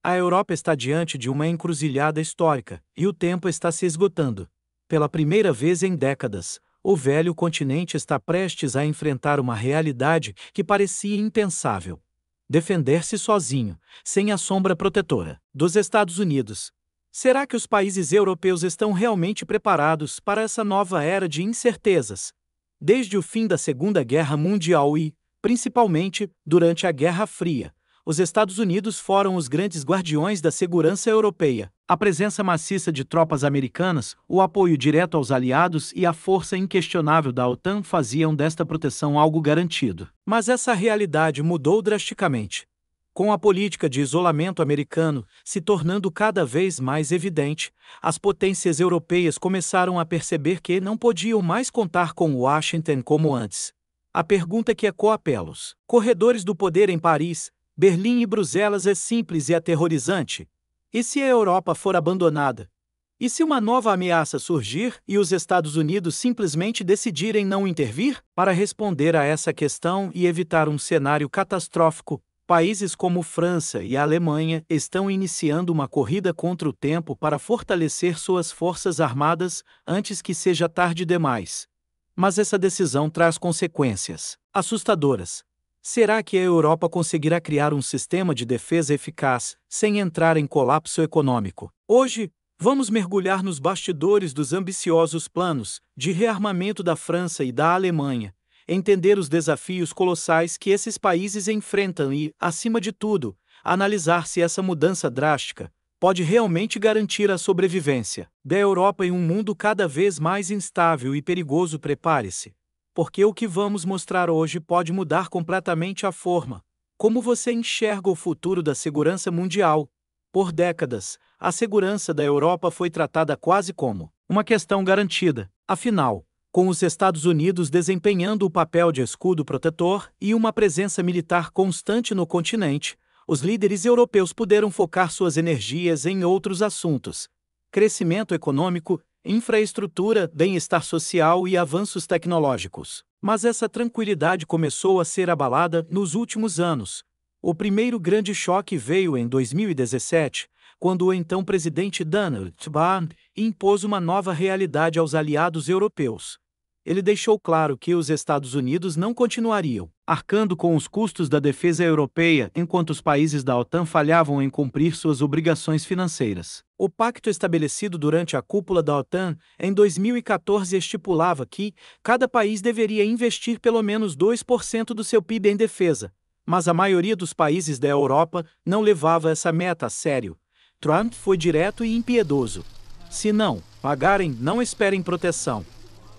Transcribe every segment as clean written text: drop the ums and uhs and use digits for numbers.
A Europa está diante de uma encruzilhada histórica, e o tempo está se esgotando. Pela primeira vez em décadas, o velho continente está prestes a enfrentar uma realidade que parecia impensável. Defender-se sozinho, sem a sombra protetora dos Estados Unidos. Será que os países europeus estão realmente preparados para essa nova era de incertezas? Desde o fim da Segunda Guerra Mundial e, principalmente, durante a Guerra Fria, os Estados Unidos foram os grandes guardiões da segurança europeia. A presença maciça de tropas americanas, o apoio direto aos aliados e a força inquestionável da OTAN faziam desta proteção algo garantido. Mas essa realidade mudou drasticamente. Com a política de isolamento americano se tornando cada vez mais evidente, as potências europeias começaram a perceber que não podiam mais contar com Washington como antes. A pergunta que ecoa pelos corredores do poder em Paris, Berlim e Bruxelas é simples e aterrorizante. E se a Europa for abandonada? E se uma nova ameaça surgir e os Estados Unidos simplesmente decidirem não intervir? Para responder a essa questão e evitar um cenário catastrófico, países como França e a Alemanha estão iniciando uma corrida contra o tempo para fortalecer suas forças armadas antes que seja tarde demais. Mas essa decisão traz consequências assustadoras. Será que a Europa conseguirá criar um sistema de defesa eficaz, sem entrar em colapso econômico? Hoje, vamos mergulhar nos bastidores dos ambiciosos planos de rearmamento da França e da Alemanha, entender os desafios colossais que esses países enfrentam e, acima de tudo, analisar se essa mudança drástica pode realmente garantir a sobrevivência da Europa em um mundo cada vez mais instável e perigoso. Prepare-se, porque o que vamos mostrar hoje pode mudar completamente a forma como você enxerga o futuro da segurança mundial. Por décadas, a segurança da Europa foi tratada quase como uma questão garantida. Afinal, com os Estados Unidos desempenhando o papel de escudo protetor e uma presença militar constante no continente, os líderes europeus puderam focar suas energias em outros assuntos: crescimento econômico, infraestrutura, bem-estar social e avanços tecnológicos. Mas essa tranquilidade começou a ser abalada nos últimos anos. O primeiro grande choque veio em 2017, quando o então presidente Donald Trump impôs uma nova realidade aos aliados europeus. Ele deixou claro que os Estados Unidos não continuariam arcando com os custos da defesa europeia enquanto os países da OTAN falhavam em cumprir suas obrigações financeiras. O pacto estabelecido durante a cúpula da OTAN em 2014 estipulava que cada país deveria investir pelo menos 2% do seu PIB em defesa, mas a maioria dos países da Europa não levava essa meta a sério. Trump foi direto e impiedoso. Se não pagarem, não esperem proteção.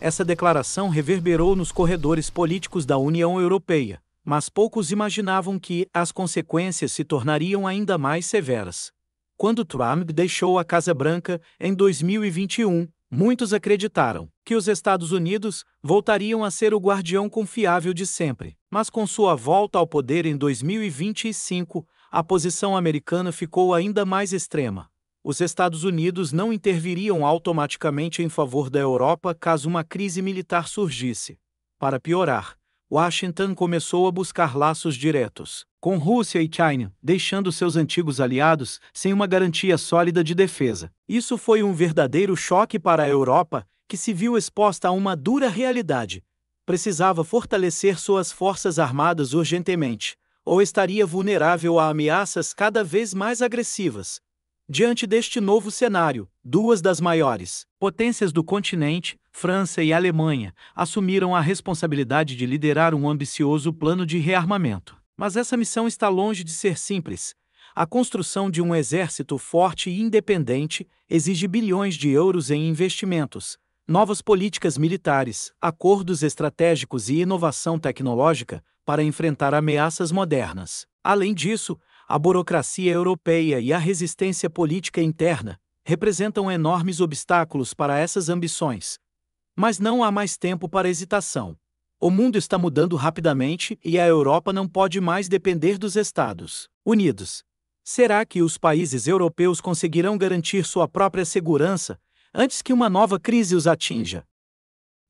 Essa declaração reverberou nos corredores políticos da União Europeia, mas poucos imaginavam que as consequências se tornariam ainda mais severas. Quando Trump deixou a Casa Branca em 2021, muitos acreditaram que os Estados Unidos voltariam a ser o guardião confiável de sempre. Mas com sua volta ao poder em 2025, a posição americana ficou ainda mais extrema. Os Estados Unidos não interviriam automaticamente em favor da Europa caso uma crise militar surgisse. Para piorar, Washington começou a buscar laços diretos com Rússia e China, deixando seus antigos aliados sem uma garantia sólida de defesa. Isso foi um verdadeiro choque para a Europa, que se viu exposta a uma dura realidade. Precisava fortalecer suas forças armadas urgentemente, ou estaria vulnerável a ameaças cada vez mais agressivas. Diante deste novo cenário, duas das maiores potências do continente, França e Alemanha, assumiram a responsabilidade de liderar um ambicioso plano de rearmamento. Mas essa missão está longe de ser simples. A construção de um exército forte e independente exige bilhões de euros em investimentos, novas políticas militares, acordos estratégicos e inovação tecnológica para enfrentar ameaças modernas. Além disso, a burocracia europeia e a resistência política interna representam enormes obstáculos para essas ambições. Mas não há mais tempo para hesitação. O mundo está mudando rapidamente e a Europa não pode mais depender dos Estados Unidos. Será que os países europeus conseguirão garantir sua própria segurança antes que uma nova crise os atinja?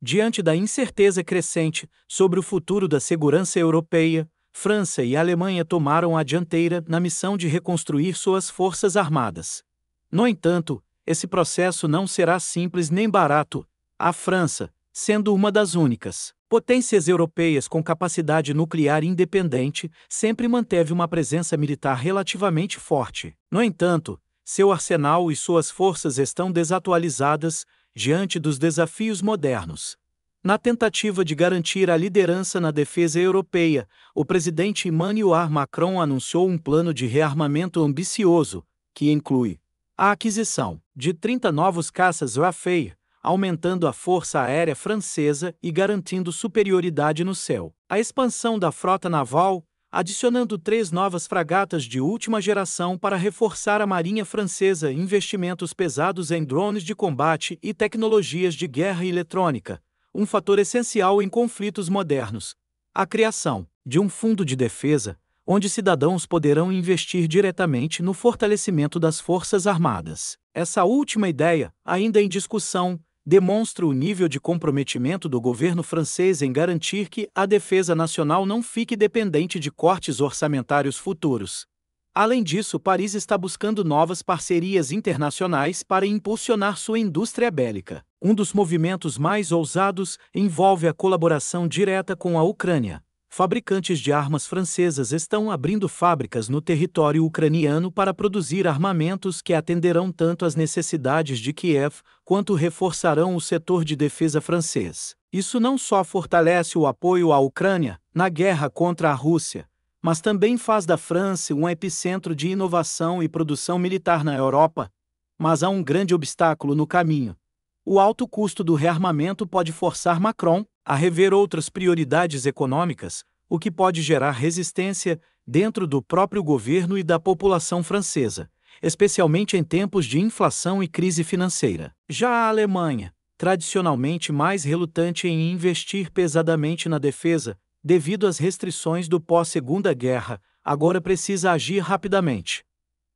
Diante da incerteza crescente sobre o futuro da segurança europeia, França e Alemanha tomaram a dianteira na missão de reconstruir suas forças armadas. No entanto, esse processo não será simples nem barato. A França, sendo uma das únicas potências europeias com capacidade nuclear independente, sempre manteve uma presença militar relativamente forte. No entanto, seu arsenal e suas forças estão desatualizadas diante dos desafios modernos. Na tentativa de garantir a liderança na defesa europeia, o presidente Emmanuel Macron anunciou um plano de rearmamento ambicioso, que inclui a aquisição de 30 novos caças Rafale, aumentando a força aérea francesa e garantindo superioridade no céu. A expansão da frota naval, adicionando 3 novas fragatas de última geração para reforçar a marinha francesa e investimentos pesados em drones de combate e tecnologias de guerra eletrônica, um fator essencial em conflitos modernos. A criação de um fundo de defesa, onde cidadãos poderão investir diretamente no fortalecimento das forças armadas. Essa última ideia, ainda em discussão, demonstra o nível de comprometimento do governo francês em garantir que a defesa nacional não fique dependente de cortes orçamentários futuros. Além disso, Paris está buscando novas parcerias internacionais para impulsionar sua indústria bélica. Um dos movimentos mais ousados envolve a colaboração direta com a Ucrânia. Fabricantes de armas francesas estão abrindo fábricas no território ucraniano para produzir armamentos que atenderão tanto às necessidades de Kiev quanto reforçarão o setor de defesa francês. Isso não só fortalece o apoio à Ucrânia na guerra contra a Rússia, mas também faz da França um epicentro de inovação e produção militar na Europa. Mas há um grande obstáculo no caminho. O alto custo do rearmamento pode forçar Macron a rever outras prioridades econômicas, o que pode gerar resistência dentro do próprio governo e da população francesa, especialmente em tempos de inflação e crise financeira. Já a Alemanha, tradicionalmente mais relutante em investir pesadamente na defesa, devido às restrições do pós-Segunda Guerra, agora precisa agir rapidamente.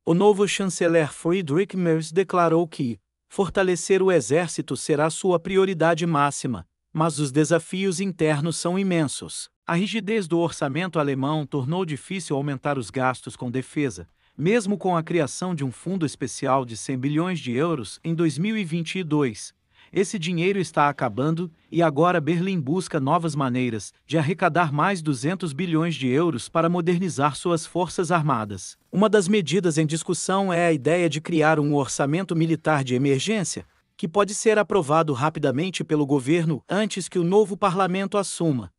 O novo chanceler Friedrich Merz declarou que fortalecer o exército será sua prioridade máxima, mas os desafios internos são imensos. A rigidez do orçamento alemão tornou difícil aumentar os gastos com defesa, mesmo com a criação de um fundo especial de 100 bilhões de euros em 2022. Esse dinheiro está acabando e agora Berlim busca novas maneiras de arrecadar mais 200 bilhões de euros para modernizar suas forças armadas. Uma das medidas em discussão é a ideia de criar um orçamento militar de emergência, que pode ser aprovado rapidamente pelo governo antes que o novo parlamento assuma.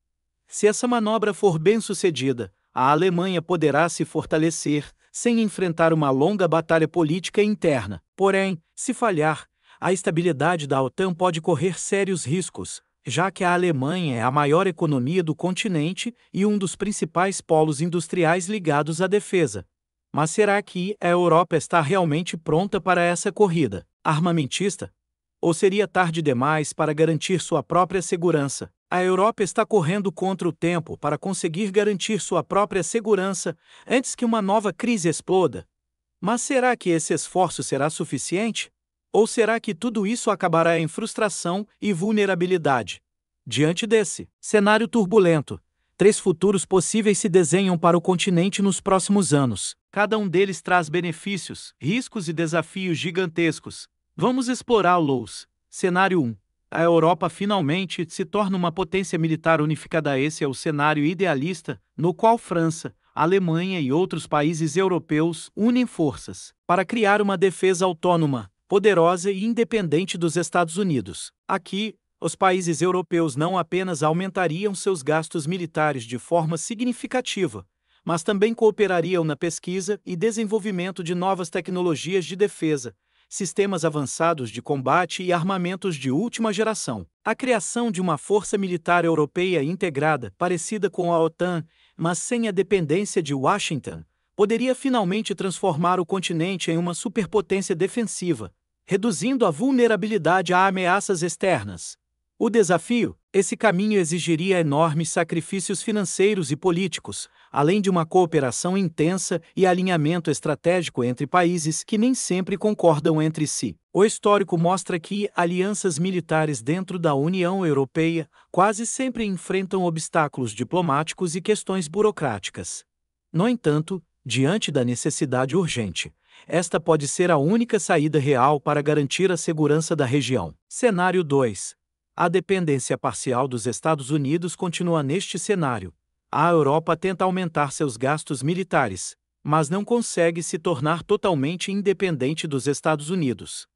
Se essa manobra for bem-sucedida, a Alemanha poderá se fortalecer sem enfrentar uma longa batalha política interna. Porém, se falhar, a estabilidade da OTAN pode correr sérios riscos, já que a Alemanha é a maior economia do continente e um dos principais polos industriais ligados à defesa. Mas será que a Europa está realmente pronta para essa corrida armamentista? Ou seria tarde demais para garantir sua própria segurança? A Europa está correndo contra o tempo para conseguir garantir sua própria segurança antes que uma nova crise exploda. Mas será que esse esforço será suficiente? Ou será que tudo isso acabará em frustração e vulnerabilidade? Diante desse cenário turbulento, 3 futuros possíveis se desenham para o continente nos próximos anos. Cada um deles traz benefícios, riscos e desafios gigantescos. Vamos explorá-los. Cenário 1. A Europa finalmente se torna uma potência militar unificada. Esse é o cenário idealista, no qual França, Alemanha e outros países europeus unem forças para criar uma defesa autônoma, poderosa e independente dos Estados Unidos. Aqui, os países europeus não apenas aumentariam seus gastos militares de forma significativa, mas também cooperariam na pesquisa e desenvolvimento de novas tecnologias de defesa, sistemas avançados de combate e armamentos de última geração. A criação de uma força militar europeia integrada, parecida com a OTAN, mas sem a dependência de Washington, poderia finalmente transformar o continente em uma superpotência defensiva, reduzindo a vulnerabilidade a ameaças externas. O desafio? Esse caminho exigiria enormes sacrifícios financeiros e políticos, além de uma cooperação intensa e alinhamento estratégico entre países que nem sempre concordam entre si. O histórico mostra que alianças militares dentro da União Europeia quase sempre enfrentam obstáculos diplomáticos e questões burocráticas. No entanto, diante da necessidade urgente, esta pode ser a única saída real para garantir a segurança da região. Cenário 2. A dependência parcial dos Estados Unidos continua neste cenário. A Europa tenta aumentar seus gastos militares, mas não consegue se tornar totalmente independente dos Estados Unidos.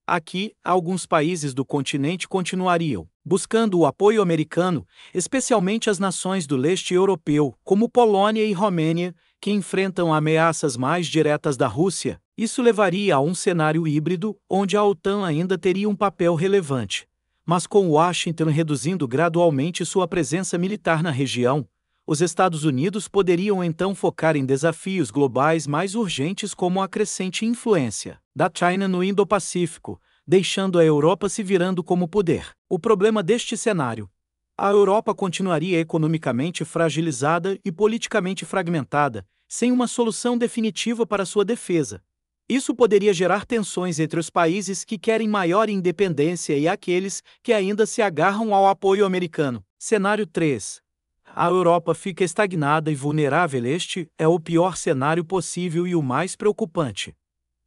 Aqui, alguns países do continente continuariam buscando o apoio americano, especialmente as nações do leste europeu, como Polônia e Romênia, que enfrentam ameaças mais diretas da Rússia. Isso levaria a um cenário híbrido, onde a OTAN ainda teria um papel relevante. Mas com Washington reduzindo gradualmente sua presença militar na região, os Estados Unidos poderiam então focar em desafios globais mais urgentes como a crescente influência da China no Indo-Pacífico, deixando a Europa se virando como poder. O problema deste cenário: a Europa continuaria economicamente fragilizada e politicamente fragmentada, sem uma solução definitiva para sua defesa. Isso poderia gerar tensões entre os países que querem maior independência e aqueles que ainda se agarram ao apoio americano. Cenário 3. A Europa fica estagnada e vulnerável. Este é o pior cenário possível e o mais preocupante.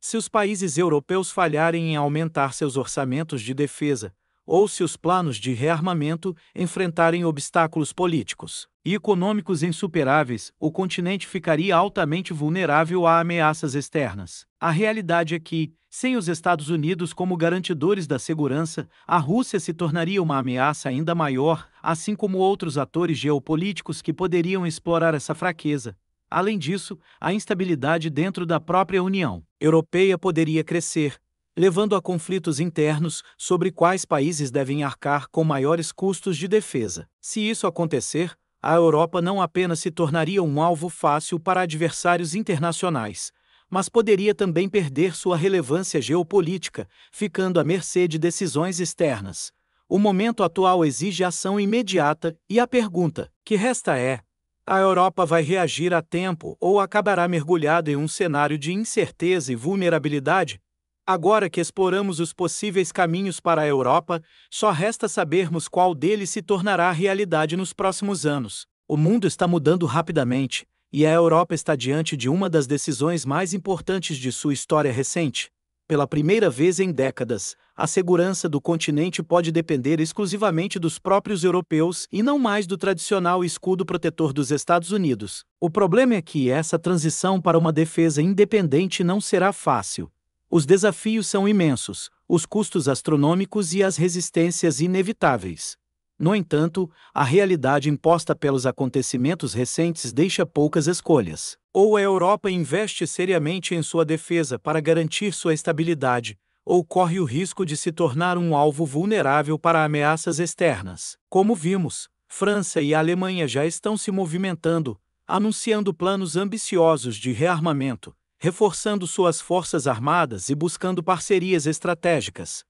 Se os países europeus falharem em aumentar seus orçamentos de defesa, ou se os planos de rearmamento enfrentarem obstáculos políticos e econômicos insuperáveis, o continente ficaria altamente vulnerável a ameaças externas. A realidade é que, sem os Estados Unidos como garantidores da segurança, a Rússia se tornaria uma ameaça ainda maior, assim como outros atores geopolíticos que poderiam explorar essa fraqueza. Além disso, a instabilidade dentro da própria União Europeia poderia crescer, levando a conflitos internos sobre quais países devem arcar com maiores custos de defesa. Se isso acontecer, a Europa não apenas se tornaria um alvo fácil para adversários internacionais, mas poderia também perder sua relevância geopolítica, ficando à mercê de decisões externas. O momento atual exige ação imediata, e a pergunta que resta é: a Europa vai reagir a tempo ou acabará mergulhada em um cenário de incerteza e vulnerabilidade? Agora que exploramos os possíveis caminhos para a Europa, só resta sabermos qual deles se tornará realidade nos próximos anos. O mundo está mudando rapidamente, e a Europa está diante de uma das decisões mais importantes de sua história recente. Pela primeira vez em décadas, a segurança do continente pode depender exclusivamente dos próprios europeus e não mais do tradicional escudo protetor dos Estados Unidos. O problema é que essa transição para uma defesa independente não será fácil. Os desafios são imensos, os custos astronômicos e as resistências inevitáveis. No entanto, a realidade imposta pelos acontecimentos recentes deixa poucas escolhas. Ou a Europa investe seriamente em sua defesa para garantir sua estabilidade, ou corre o risco de se tornar um alvo vulnerável para ameaças externas. Como vimos, França e Alemanha já estão se movimentando, anunciando planos ambiciosos de rearmamento, reforçando suas forças armadas e buscando parcerias estratégicas.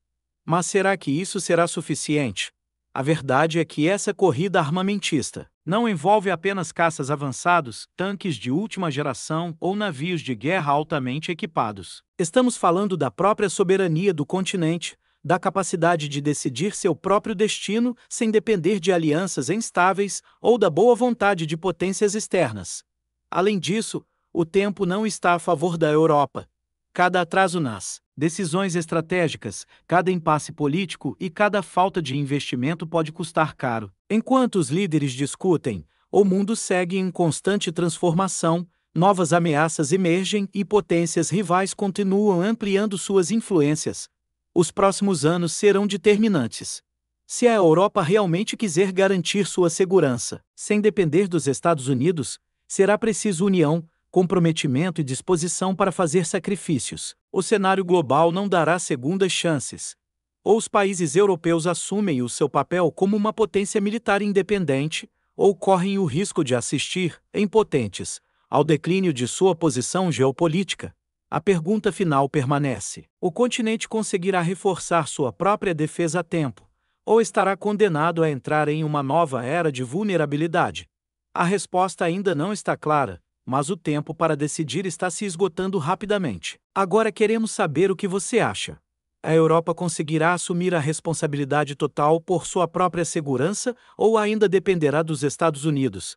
Mas será que isso será suficiente? A verdade é que essa corrida armamentista não envolve apenas caças avançados, tanques de última geração ou navios de guerra altamente equipados. Estamos falando da própria soberania do continente, da capacidade de decidir seu próprio destino sem depender de alianças instáveis ou da boa vontade de potências externas. Além disso, o tempo não está a favor da Europa. Cada atraso nas decisões estratégicas, cada impasse político e cada falta de investimento pode custar caro. Enquanto os líderes discutem, o mundo segue em constante transformação, novas ameaças emergem e potências rivais continuam ampliando suas influências. Os próximos anos serão determinantes. Se a Europa realmente quiser garantir sua segurança, sem depender dos Estados Unidos, será preciso união, comprometimento e disposição para fazer sacrifícios. O cenário global não dará segundas chances. Ou os países europeus assumem o seu papel como uma potência militar independente, ou correm o risco de assistir, impotentes, ao declínio de sua posição geopolítica. A pergunta final permanece: o continente conseguirá reforçar sua própria defesa a tempo? ou estará condenado a entrar em uma nova era de vulnerabilidade? A resposta ainda não está clara, mas o tempo para decidir está se esgotando rapidamente. Agora queremos saber o que você acha. A Europa conseguirá assumir a responsabilidade total por sua própria segurança ou ainda dependerá dos Estados Unidos?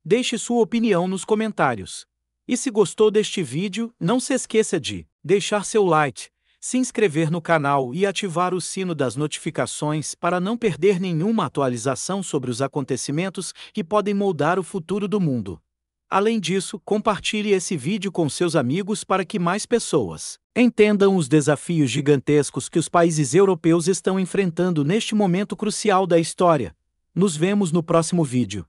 Deixe sua opinião nos comentários. E se gostou deste vídeo, não se esqueça de deixar seu like, se inscrever no canal e ativar o sino das notificações para não perder nenhuma atualização sobre os acontecimentos que podem moldar o futuro do mundo. Além disso, compartilhe esse vídeo com seus amigos para que mais pessoas entendam os desafios gigantescos que os países europeus estão enfrentando neste momento crucial da história. Nos vemos no próximo vídeo.